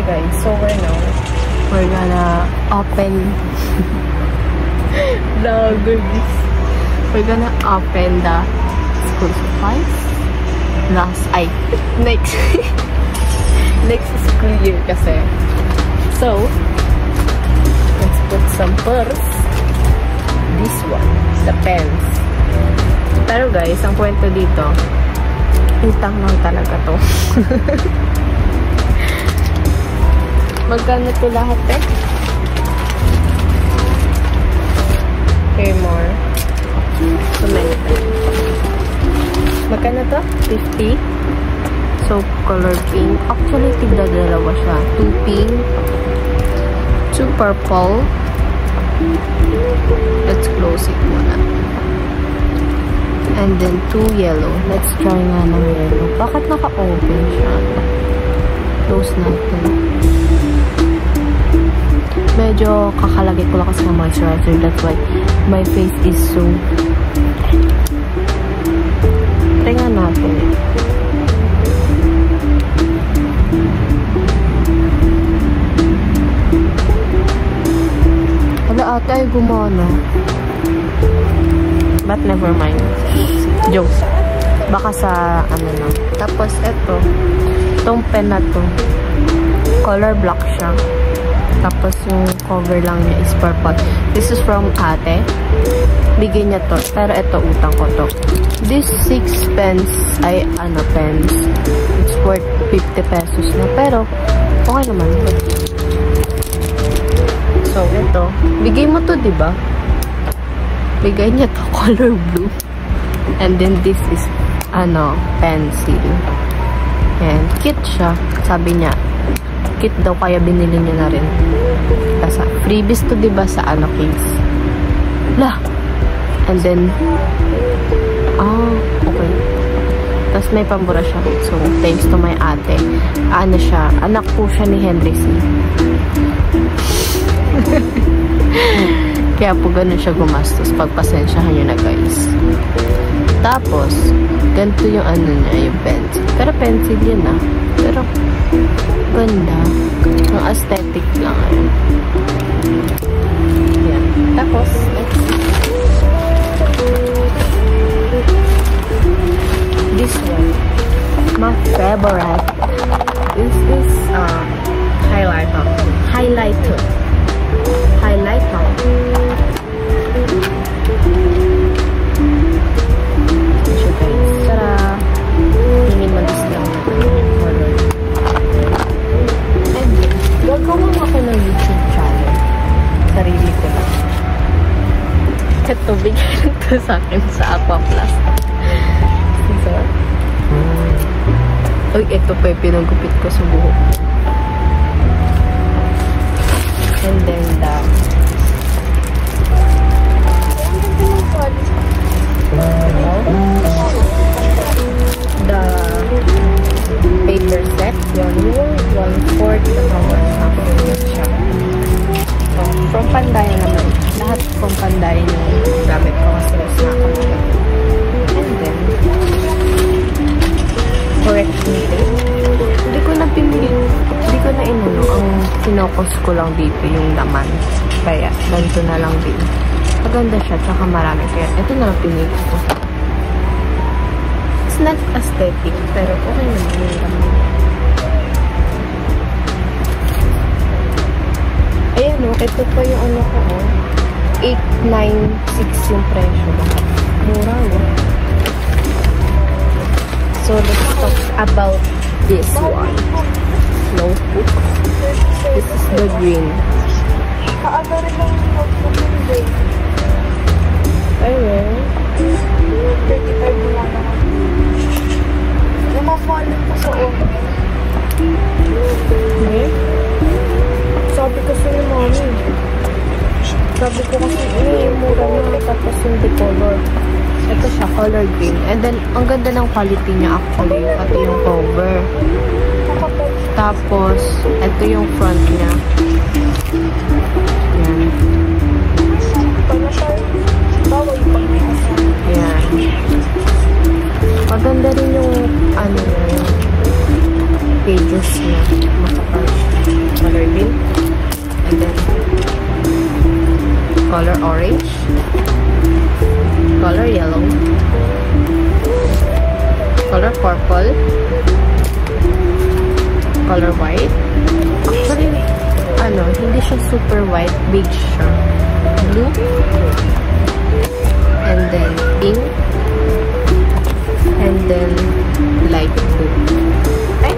Okay guys, so we're gonna open we're gonna open the school supplies. Next school year kasi. So, let's put some purse. This one, the pens. Pero guys, ang kwento dito, utang lang talaga to. Magkano to lahat eh? Okay, more. So many times. Magkano to? 50. So, color pink. Actually, tigda-dalawa siya. 2 pink. 2 purple. Let's close it muna. And then 2 yellow. Let's try nga ng yellow. Bakit naka-open siya? Close natin. Medyo kakalagay ko lang kasi ng moisturizer. That's why my face is so... Try nga natin. Wala ate ay gumana. But never mind. Jokes. Baka sa ano na. Tapos eto. Itong pen na to. Color black siya. Tapos yung cover lang niya is purple. This is from ate. Bigay niya to. Pero ito utang ko to. This 6 pens ay ano pens. It's worth 50 pesos na. Pero okay naman. So ito. Bigay mo to, diba? Bigay niya to color blue. And then this is ano pencil. And kit siya. Sabi niya kit daw kaya binili niya na rin. Kasi freebies to, diba, sa ano case. Lah! And then okay. Tapos may pambura siya. So, thanks to my ate. Ano siya? Anak po siya ni Henry C. Kaya po ganun siya gumastos. Pagpasensyahan nyo na, guys. Tapos, ganito yung ano niya, yung pencil. Pero pencil yun ah. Pero, ganda. Yung aesthetic lang. Yan. Tapos, this one. My favorite. This is highlighter. Highlighter. So guys, tara. Minimalist lang natin yung color. And gagawin ako ng YouTube channel. Sarili ko lang. Ito, bigyan ito sa akin sa Aqua Plus. So, uy, ito pa yung pinagupit ko sa buhok. And then the paper set, yung 1/4 siya. So, from Panday naman. Lahat from Panday yung gamit ko kasi snack ko. And then, correction tape. Hindi ko na pinili. Hindi ko na inuno. Ang sinokos ko lang dito yung laman. Kaya, ganito na lang din. Maganda siya, tsaka marami. Kaya, ito na lang pinili ko. It's not aesthetic, pero okay naman yung laman. Ayan o, ito pa yung ano ko o. 896 yung presyo. Mura o. So, let's talk about this one. Notebook. This is the green. Kaano rin lang yung notebook yung green. Ayun. 35 mula naman. Lumafalin ko sa oven. Okay. Sabi kasi ni mami. Sabi ko kasi, mura na. Tapos yung decolor. Ito siya, color green. And then, ang ganda ng quality niya actually. Pati yung cover. Tapos, ito yung front niya. Yan. Yan. Maganda rin yung, ano niya, yung pages niya. Makapal siya. color orange, color yellow, color purple, color white. Actually, hindi siya super white, beige siya. Blue, and then pink, and then light blue. Ay,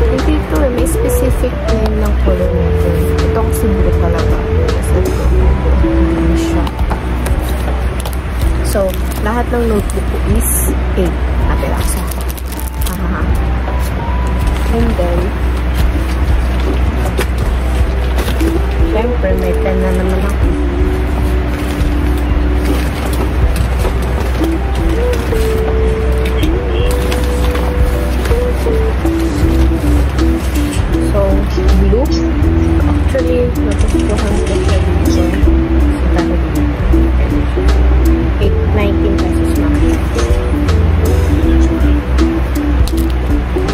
hindi ito eh. May specific name ng color nito. Ito kasi blue talaga. So, lahat ng notebook ko is 8. Ate Laksa. And then, syempre, may pen na naman ako. So, blue. Actually, natutuhan ko siya dito. So, 19 pesos na.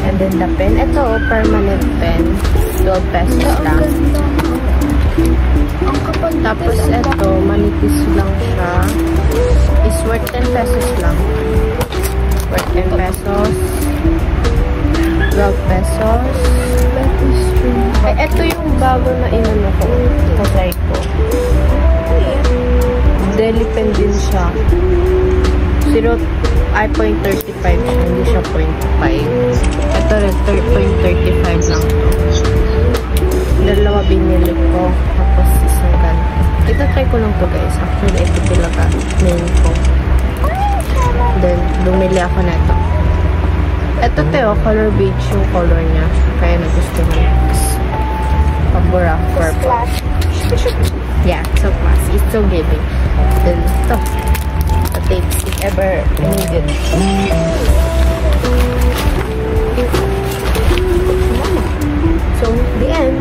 And then the pen. Ito, permanent pen. 12 pesos lang. Tapos ito, manipis lang siya. Is worth 10 pesos lang. Worth 10 pesos. 12 pesos. Eh, ito yung bago na inano ko. Kasay ko. Deli pen din siya. 0.35 siya. Hindi siya 0.5. Ito rin, 0.35 lang to. Dalawa binili ko. Tapos isang ganito. Ito try ko lang to guys. Actually, ito talaga main ko. Then, bumili ako na ito. Ito teo, color beige yung color niya. Kaya nagustuhan. Pabura, purple. Yeah, so classy. It's so giving. Then, ito. The tapes, if ever needed. So, the end.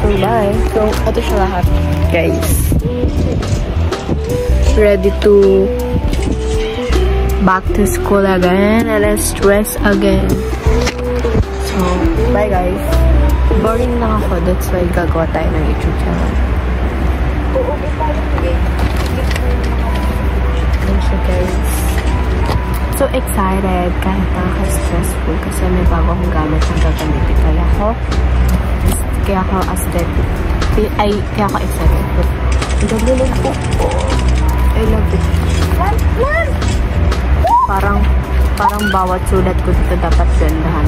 So, bye. So, ito siya lahat, guys. Ready to back to school again and then stress again. So, bye guys. Boring lang ako. That's why gagawa tayo ng YouTube channel. Thank you guys. So excited kahit nakaka-stressful kasi may bago akong gamit na gagamitin. Kaya ako aesthetic. Kaya ako excited. Ang ganda ng book ko. I love it. Parang bawat sulat ko dito dapat gandahan.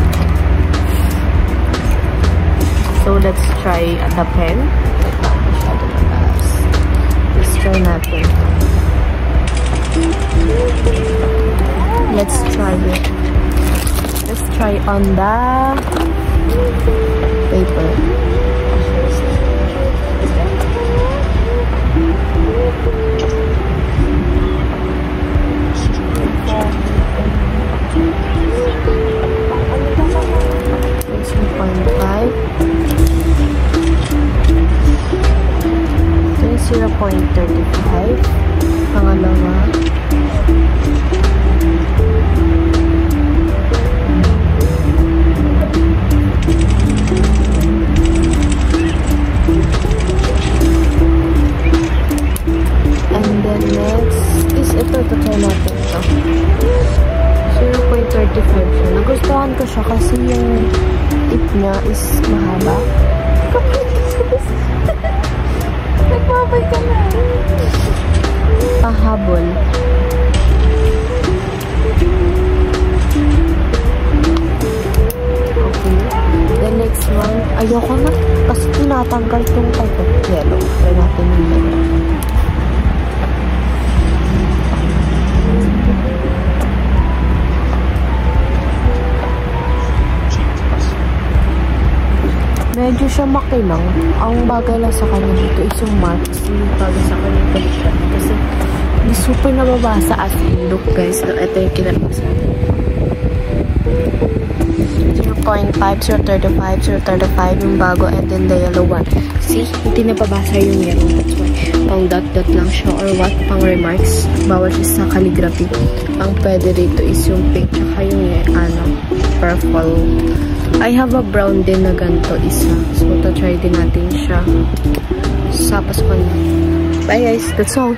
So let's try the pen. Let's try natin. Let's try it. Let's try on the paper. Ito yung 0.35. Pangalawa. And then next is ito. Try natin ito. 0.35 siya. Nagustuhan ko siya kasi yung tip niya is mahaba. Nagbabay ka na. Pahabol. Okay. The next one. Ayoko na. Kasi tinatanggal itong type of yellow. Try natin yung yellow. Medyo siya makilang. Ang bagay lang sa kanya dito is yung marks. Yung bagay sa kanya baliktad. Kasi hindi super nababasa as in. Look guys, no, ito yung kinabasa. 0.5, 0.35, 0.35 yung bago, and then the yellow one. See, hindi nababasa yung yellow. That's why pang dot-dot lang siya or what, pang remarks. Bawal siya sa calligraphy. Ang pwede rito is yung pink, tsaka yung purple. I have a brown din na ganito isa. So, try din natin siya sa Pasko. Bye guys, that's all.